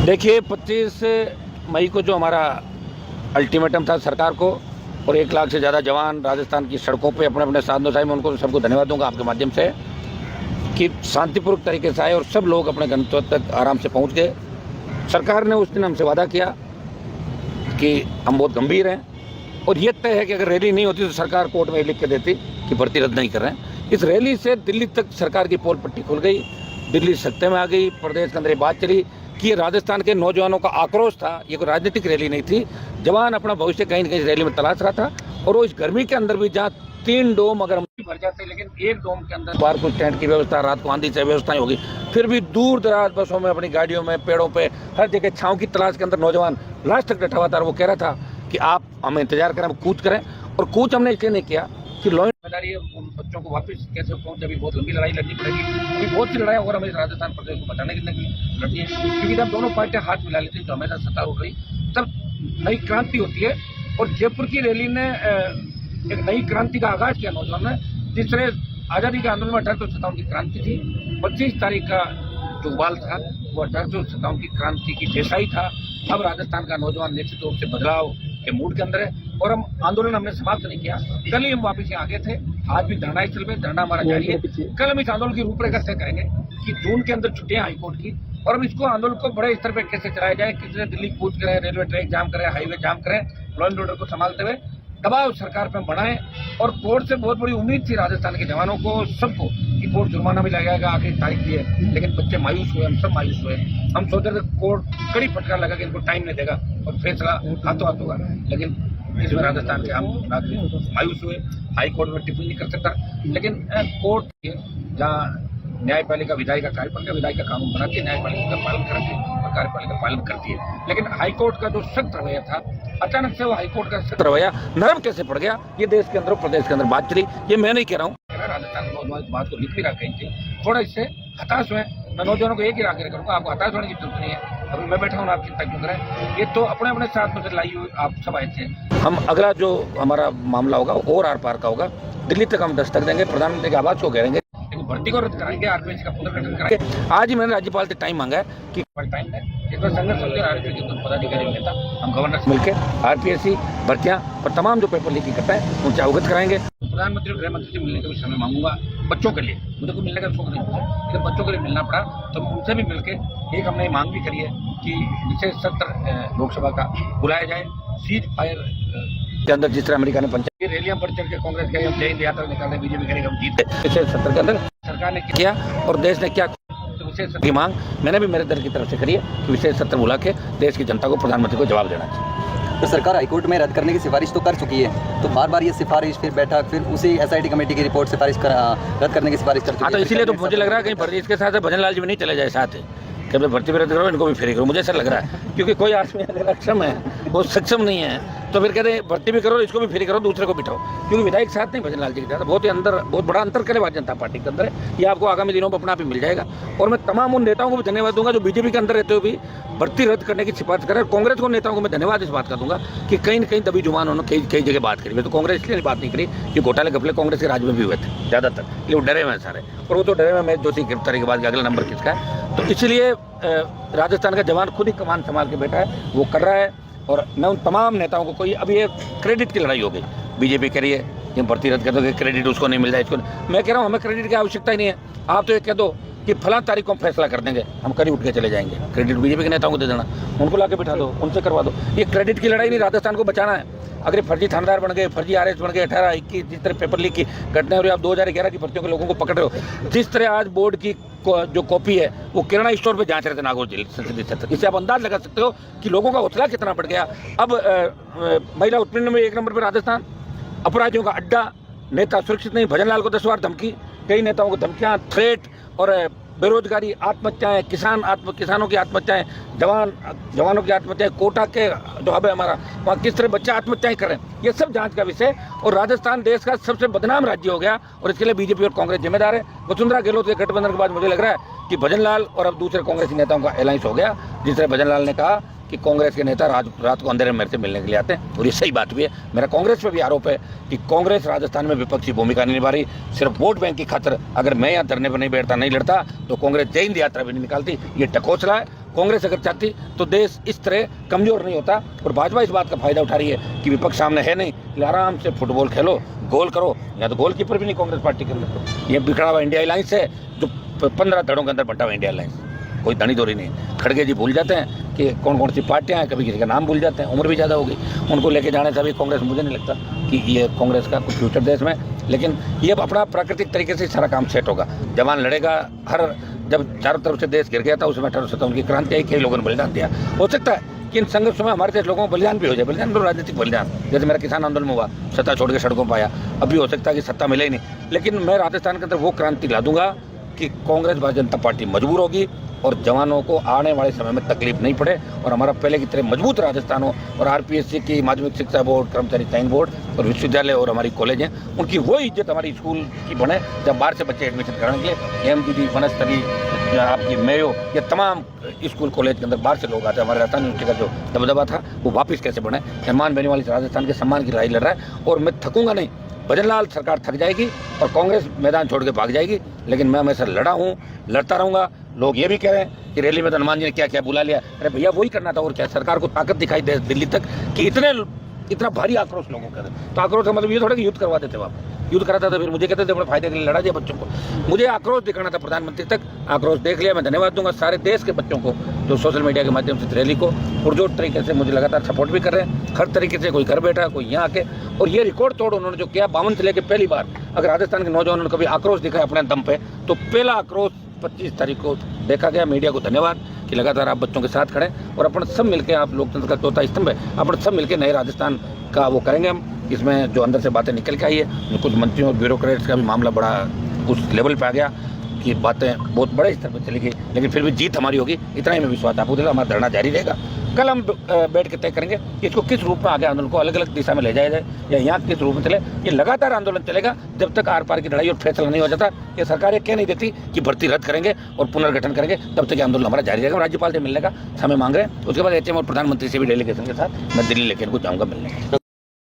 देखिए 25 मई को जो हमारा अल्टीमेटम था सरकार को, और 1 लाख से ज़्यादा जवान राजस्थान की सड़कों पे अपने अपने साधनों से, मैं उनको सबको धन्यवाद दूंगा आपके माध्यम से कि शांतिपूर्वक तरीके से आए और सब लोग अपने गंतव्य तक आराम से पहुंच गए। सरकार ने उस दिन हमसे वादा किया कि हम बहुत गंभीर हैं और ये तय है कि अगर रैली नहीं होती तो सरकार कोर्ट में लिख के देती कि भर्ती रद्द नहीं कर रहे हैं। इस रैली से दिल्ली तक सरकार की पोल पट्टी खुल गई, दिल्ली सत्ते में आ गई। प्रदेश के अंदर ये बात चली कि राजस्थान के नौजवानों का आक्रोश था, ये कोई राजनीतिक रैली नहीं थी। जवान अपना भविष्य कहीं न कहीं रैली में तलाश रहा था और वो इस गर्मी के अंदर भी जहाँ 3 डोम अगर भर जाते, लेकिन 1 डोम के अंदर बाहर कुछ टेंट की व्यवस्था, रात को आंधी से व्यवस्थाएं होगी, फिर भी दूर दराज बसों में, अपनी गाड़ियों में, पेड़ों पे, हर जगह छाँव की तलाश के अंदर नौजवान लास्ट तक डटा हुआ था। वो कह रहा था कि आप हमें इंतजार करें, हम कूच करें। और कूच हमने इसलिए नहीं किया कि लॉ जिम्मेदारी है उन बच्चों को वापस कैसे पहुंचे। अभी बहुत लंबी लड़ाई लड़नी पड़ेगी, अभी बहुत सी लड़ाई और हमें राजस्थान प्रदेश को बचाने की लड़नी है, क्योंकि जब दोनों पार्टियां हाथ मिला लेती हैं तो हमेशा सत्ता उठ रही, तब नई क्रांति होती है। और जयपुर की रैली ने एक नई क्रांति का आगाज किया नौजवान ने। जिस तरह आज़ादी के आंदोलन में 1857 की क्रांति थी, 25 तारीख का जो उबाल था वो 1857 की क्रांति की जैसा ही था। अब राजस्थान का नौजवान निश्चित रूप से बदलाव के मूड के अंदर है और हम आंदोलन हमने समाप्त नहीं किया। कल ही हम वापस यहाँ आगे थे, आज भी धरना स्थल पे धरना हमारा जारी है। कल हम इस आंदोलन की रूपरेखा तय करेंगे कि जून के अंदर छुट्टियां हाईकोर्ट की, और हम इसको आंदोलन को बड़े स्तर पे कैसे चलाया जाए, किसी दिल्ली कूच करें, रेलवे ट्रैक जाम करें, हाईवे जाम करें, लॉ एंड ऑर्डर को संभालते हुए दबाव सरकार पर बढ़ाएं। और कोर्ट से बहुत बड़ी उम्मीद थी राजस्थान के जवानों को, सबको, कि कोर्ट जुर्माना भी लगाएगा, आखिरी तारीख भी है, लेकिन बच्चे मायूस हुए, हम सब मायूस हुए। हम सोच रहे थे कोर्ट कड़ी फटकार लगा कि इनको टाइम नहीं देगा और फैसला हाथों हाथ होगा, लेकिन इसमें राजस्थान के आम नागरिक मायूस हुए। हाई कोर्ट में टिप्पणी नहीं कर सकता, लेकिन कोर्ट जहाँ न्यायपालिका विधायिका कार्यपालिका, विधायिका कानून बनाती है, न्यायपालिका का पालन कराती है और कार्यपालिका पालन करती है। लेकिन हाईकोर्ट का जो सख्त रवैया था, अचानक से वो हाईकोर्ट का सख्त रवैया नरम कैसे पड़ गया, ये देश के अंदर, प्रदेश के अंदर बात चली। ये मैं नहीं कह रहा हूँ, राजस्थान के नौजवान इस बात को लिख भी रहा कहीं थी, थोड़ा इससे हताश हुए। मैं नौजवानों को एक ही राह करूँगा, आपको हताश होने की जरूरत नहीं है। अभी मैं बैठा हूँ, आप चिंता क्यों करें, ये तो अपने अपने साथ में से लाई हुई आप सब आए थे। हम अगला जो हमारा मामला होगा और आर पार का होगा, दिल्ली तक हम दस्तक देंगे, प्रधानमंत्री के आवाज को कहेंगे, भर्ती को रद्द कराएंगे, आरपीएस का पुनर्गठन कराएंगे। आज ही मैंने राज्यपाल से टाइम मांगा है कि टाइम है, इस बार संघर्ष समझे आरपीएस के पदाधिकारी नेता हम गवर्नर से मिलकर आरपीएससी भर्तियां और तमाम जो पेपर लीक करता है उनसे अवगत कराएंगे। प्रधानमंत्री और गृह मंत्री से मिलने का भी समय मांगूंगा बच्चों के लिए, मुझे को मिलने का शौक नहीं है, लेकिन बच्चों के लिए मिलना पड़ा तो उनसे भी मिलकर एक हमने मांग भी करी है कि विशेष सत्र लोकसभा का बुलाया जाए। सीज फायर के अंदर जिस तरह अमेरिका ने पंचायत रैलियां बढ़ चढ़ के कांग्रेस के जय हिंद यात्रा निकालने बीजेपी करेगा, हम जीते। विशेष सत्र के अंदर सरकार ने किया और देश ने क्या, तो विशेष सत्र की मांग मैंने भी मेरे दल की तरफ से करी है कि विशेष सत्र बुला के देश की जनता को, प्रधानमंत्री को जवाब देना चाहिए। तो सरकार हाईकोर्ट में रद्द करने की सिफारिश तो कर चुकी है, तो बार बार ये सिफारिश, फिर बैठक, फिर उसी एसआईटी कमेटी की रिपोर्ट रद्द करने की सिफारिश कर चुकी है। तो इसीलिए तो मुझे लग रहा है कहीं भर्ती इसके साथ भजन लाल जी भी नहीं चले जाए साथ, कि भर्ती भी रद्द करो, इनको भी फ्री करो। मुझे ऐसा लग रहा है, क्योंकि कोई आदमी अगर अक्षम है, वो सक्षम नहीं है, तो फिर कहते हैं भर्ती भी करो, इसको भी फ्री करो, दूसरे को बिठाओ। क्योंकि विधायक साथ नहीं भजन लाल जी के साथ, बहुत ही अंदर, बहुत बड़ा अंतर करे भारतीय जनता पार्टी के अंदर है। ये आपको आगामी दिनों में अपना आप ही मिल जाएगा। और मैं तमाम उन नेताओं को भी धन्यवाद दूंगा जो बीजेपी के अंदर रहते हुए भी भर्ती रद्द करने की सिफारिश करें। कांग्रेस को नेताओं को मैं धन्यवाद इस बात का दूंगा कि कहीं न कहीं दबी जुबान उन्होंने कई जगह बात करी। मैं तो कांग्रेस इसलिए बात नहीं करी कि घोटाले घपले कांग्रेस के राज में भी हुए थे ज़्यादातर, ये वो डरे हुए हैं सारे, और वो तो डरे हुए मैं दोषी गिरफ्तारी के बाद अगला नंबर किसका है। तो इसलिए राजस्थान का जवान खुद ही कमान संभाल के बैठा है, वो कर रहा है। और मैं उन तमाम नेताओं को, कोई अभी ये क्रेडिट की लड़ाई हो गई, बीजेपी कह रही है कि भर्ती रद्द कर दो, क्रेडिट उसको नहीं मिल रहा है, इसको। मैं कह रहा हूँ हमें क्रेडिट की आवश्यकता ही नहीं है। आप तो ये कह दो कि फलां तारीख को हम फैसला कर देंगे, हम कल ही उठ के चले जाएंगे। क्रेडिट बीजेपी के नेताओं को दे देना, उनको ला के बिठा दो, उनसे करवा दो। ये क्रेडिट की लड़ाई नहीं, राजस्थान को बचाना है। अगर फर्जी थानेदार बन गए, फर्जी आरएस बन गए, 18, 21 जिस तरह पेपर लीक की घटना हो रही है, आप 2011 की भर्तियों के लोगों को पकड़ रहे हो। जिस तरह आज बोर्ड की जो कॉपी है वो किराना स्टोर पे जांच रहे थे नागौर जिले संसदीय क्षेत्र, इससे आप अंदाज लगा सकते हो कि लोगों का हौसला कितना बढ़ गया। अब महिला उत्पीड़न में 1 नंबर पर राजस्थान, अपराधियों का अड्डा, नेता सुरक्षित नहीं, भजन लाल को 10 बार धमकी, कई नेताओं को धमकियां, थ्रेट, और बेरोजगारी, आत्महत्याएं, किसानों की आत्महत्याएं, जवानों की आत्महत्याएं, कोटा के जो हब है हमारा, वहाँ किस तरह बच्चे आत्महत्याएं करें, ये सब जांच का विषय। और राजस्थान देश का सबसे बदनाम राज्य हो गया और इसके लिए बीजेपी और कांग्रेस जिम्मेदार है। वसुंधरा गहलोत के गठबंधन के बाद मुझे लग रहा है कि भजन लाल और अब दूसरे कांग्रेसी नेताओं का अलायंस हो गया। जिस तरह भजन लाल ने कहा कि कांग्रेस के नेता रात को अंधेरे में मेरे से मिलने के लिए आते हैं, और ये सही बात भी है। मेरा कांग्रेस पर भी आरोप है कि कांग्रेस राजस्थान में विपक्षी भूमिका नहीं निभा रही। सिर्फ वोट बैंक की खातिर अगर मैं यहाँ धरने पर नहीं बैठता, नहीं लड़ता, तो कांग्रेस जय हिंद यात्रा भी नहीं निकालती। ये टकोसला है। कांग्रेस अगर चाहती तो देश इस तरह कमज़ोर नहीं होता। और भाजपा इस बात का फ़ायदा उठा रही है कि विपक्ष सामने है नहीं, इसलिए आराम से फुटबॉल खेलो, गोल करो। या तो गोल कीपर भी नहीं कांग्रेस पार्टी के अंदर, ये बिखरा हुआ इंडिया अलायंस है जो 15 धड़ों के अंदर बंटा हुआ इंडिया अलायंस, कोई धनी दोरी नहीं। खड़गे जी भूल जाते हैं कि कौन कौन सी पार्टियां हैं, कभी किसी का नाम भूल जाते हैं, उम्र भी ज़्यादा होगी, उनको लेके जाने से अभी कांग्रेस, मुझे नहीं लगता कि ये कांग्रेस का कुछ फ्यूचर देश में। लेकिन ये अपना प्राकृतिक तरीके से सारा काम सेट होगा। जवान लड़ेगा, हर जब चारों तरफ से देश गिर गया था उसमें 1870 उनकी क्रांति आई, कई लोगों ने बलिदान दिया। हो सकता है कि इन संघर्षों में हमारे देश लोगों को बलिदान भी हो जाए, बलिदान तो राजनीतिक बलिदान, जैसे मेरा किसान आंदोलन में हुआ, सत्ता छोड़ के सड़कों पर आया। अभी हो सकता है कि सत्ता मिले ही नहीं, लेकिन मैं राजस्थान के अंदर वो क्रांति ला दूंगा कि कांग्रेस भारतीय जनता पार्टी मजबूर होगी और जवानों को आने वाले समय में तकलीफ नहीं पड़े और हमारा पहले की तरह मजबूत राजस्थान हो। और आरपीएससी की माध्यमिक शिक्षा बोर्ड, कर्मचारी चयन बोर्ड और विश्वविद्यालय और हमारी कॉलेज हैं, उनकी वो इज्जत हमारी स्कूल की बने। जब बाहर से बच्चे एडमिशन कराने के लिए एमजीडी, वनस्थली, आपकी मेयो, ये तमाम स्कूल कॉलेज के अंदर बाहर से लोग आते हैं, हमारे राजस्थान यूनिवर्सिटी का जो दबदबा था वो वापस कैसे बने। सम्मान देने वाली राजस्थान के सम्मान की लड़ाई लड़ रहा है और मैं थकूंगा नहीं। भजनलाल सरकार थक जाएगी और कांग्रेस मैदान छोड़ के भाग जाएगी, लेकिन मैं हमेशा लड़ा हूँ, लड़ता रहूँगा। लोग ये भी कह रहे हैं कि रैली में तो हनुमान जी ने क्या क्या बुला लिया। अरे भैया वही करना था और क्या, सरकार को ताकत दिखाई दे दिल्ली तक कि इतना भारी आक्रोश लोगों का। तो आक्रोश का मतलब ये थोड़ा कि युद्ध करवा देते वहाँ, युद्ध कराता था फिर मुझे कहते थे बड़े फायदे के लिए लड़ा दिया बच्चों को। मुझे आक्रोश दिखाना था प्रधानमंत्री तक, आक्रोश देख लिया। मैं धन्यवाद दूंगा सारे देश के बच्चों को जो सोशल मीडिया के माध्यम से रैली को पुरजोर तरीके से मुझे लगातार सपोर्ट भी कर रहे हैं, हर तरीके से। कोई घर बैठा, कोई यहाँ आके, और ये रिकॉर्ड तोड़ उन्होंने जो किया 52 से लेकर पहली बार अगर राजस्थान के नौजवानों ने कभी आक्रोश दिखाया अपने दम पे, तो पहला आक्रोश 25 तारीख को देखा गया। मीडिया को धन्यवाद कि लगातार आप बच्चों के साथ खड़े और अपन सब मिलकर, आप लोकतंत्र का चौथा स्तंभ है, अपन सब मिलकर नए राजस्थान का वो करेंगे हम। इसमें जो अंदर से बातें निकल के आई है, कुछ मंत्रियों और ब्यूरोक्रेट्स का भी मामला बड़ा उस लेवल पे आ गया कि बातें बहुत बड़े स्तर पर चली गई, लेकिन फिर भी जीत हमारी होगी, इतना ही मैं विश्वास आपको दिला। हमारा धरना जारी रहेगा। कल हम बैठ के तय करेंगे कि इसको किस रूप में आगे आंदोलन को अलग अलग दिशा में ले जाया जाए या यहाँ किस रूप में चले। ये लगातार आंदोलन चलेगा जब तक आर पार की लड़ाई और फैसला नहीं हो जाता। ये सरकार ये कह नहीं देती कि भर्ती रद्द करेंगे और पुनर्गठन करेंगे, तब तक आंदोलन हमारा जारी रहेगा। राज्यपाल से मिलने का समय मांग रहे हैं, उसके बाद एचएम और प्रधानमंत्री से भी डेलीगेशन के साथ मैं दिल्ली लेकर इनको जाऊँगा मिलने।